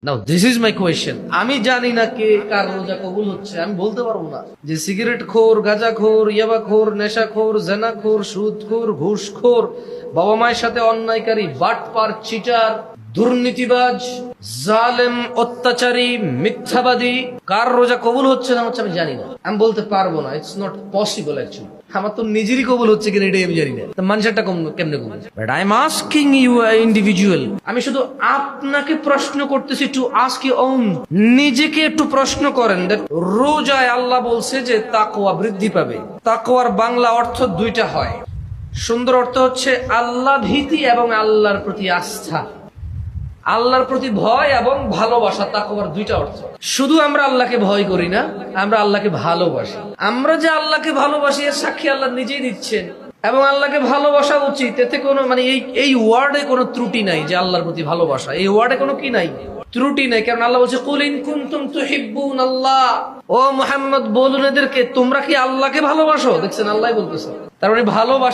Now this is my question. আমি জানি না কে কার রোজা কবুল হচ্ছে, আমি বলতে পারবো না যে সিগারেট খোর, গাঁজা খোর, ইয়াবা খোর, নেশা খোর, জেনা খোর, সুদ খোর, ঘুষ খোর, বাবা মায়ের সাথে অন্যায়কারী, বাটপার, চিটার, দুর্নীতিবাজ, জালেম, অত্যাচারী, মিথ্যাবাদী কার রোজা কবুল হচ্ছে না হচ্ছে আমি জানি না, আমি বলতে পারবো না। It's not possible actually. আমার তো নিজেরই কবুল হচ্ছে কিনা এটাই আমি জানি না, মানুষেরটা কেমনে কবুল। But I am asking you individual, আমি শুধু আপনাকে প্রশ্ন করতেছি টু আস্ক ইউ ওন। নিজেকে একটু প্রশ্ন করেন that রোজায় আল্লাহ বলছে যে তাকওয়া বৃদ্ধি পাবে। তাকওয়ার বাংলা অর্থ দুইটা হয়, সুন্দর অর্থ হচ্ছে আল্লাহ ভীতি এবং আল্লাহর প্রতি আস্থা, আল্লাহর প্রতি ভয় এবং ভালোবাসা। তাকওয়ার দুইটা অর্থ। শুধু আমরা আল্লাহকে ভয় করি না, আমরা আল্লাহকে ভালোবাসি। আমরা যে আল্লাহকে ভালোবাসি এর সাক্ষী আল্লাহ নিজেই দিচ্ছেন, এবং আল্লাহকে ভালোবাসা উচিত। এতে কোনো এই ওয়ার্ডে কোনো ত্রুটি নাই যে আল্লাহর প্রতি ভালোবাসা, এই ওয়ার্ডে কোনো কি নাই, ত্রুটি নাই। কারণ আল্লাহ বলছে কুল ইন কুনতুম তুহিব্বুনাল্লাহ, ও মুহাম্মদ বলুন এদেরকে তোমরা কি আল্লাহকে ভালোবাসো। দেখছেন আল্লাহ বলতেছে, তার মানে ভালোবাসা